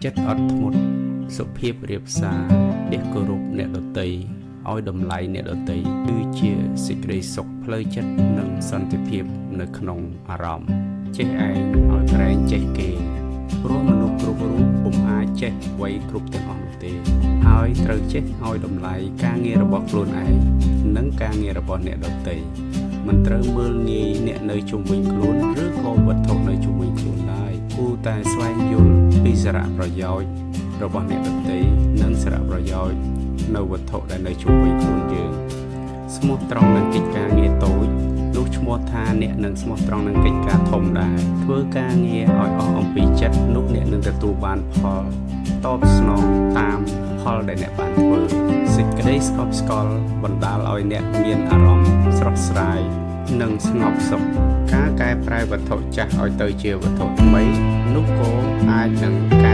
ចិត្តអត់ធ្មត់សុភាពរាបសារដែលគោរពអ្នកដទៃឲ្យតម្លៃអ្នកដទៃគឺជាសេចក្តីសុខផ្លូវចិត្តនិងសន្តិភាពនៅក្នុងអារម្មណ៍ចេះឯងឲ្យក្រែងចេះគេព្រោះមនុស្សគ្រប់រូបពុំអាចចេះអ្វីគ្រប់ទាំងអស់នោះទេហើយត្រូវចេះឲ្យតម្លៃការងាររបស់ខ្លួនឯងនិងការងាររបស់អ្នកដទៃមិនត្រូវមើលងាយអ្នកនៅជុំវិញខ្លួនឬក៏វត្ថុនៅជុំវិញខ្លួនឡើយគួរតែស្វែងយល់ពីសារៈប្រយោជន៍របស់អ្នកដទៃនិងសារៈប្រយោជន៍នៅវត្ថុដែលនៅជុំវិញខ្លួនយើងស្មោះត្រង់នឹងកិច្ចការងារតូចនោះឈ្មោះថាអ្នកនឹងស្មោះត្រង់នឹងកិច្ចការធំដែរធ្វើការងារឲ្យអស់អំពីចិត្តនោះអ្នកនឹងទទួលបានផលតបស្នងតាមផលដែលអ្នកបានធ្វើសេចក្តីស្កប់ស្កល់បណ្ដាលឲ្យអ្នកមានអារម្មណ៍ស្រស់ស្រាយនិងស្ងប់សុខការកែប្រែវត្ថុចាស់ឲ្យទៅជាវត្ថុថ្មីនោះក៏អាចនឹងក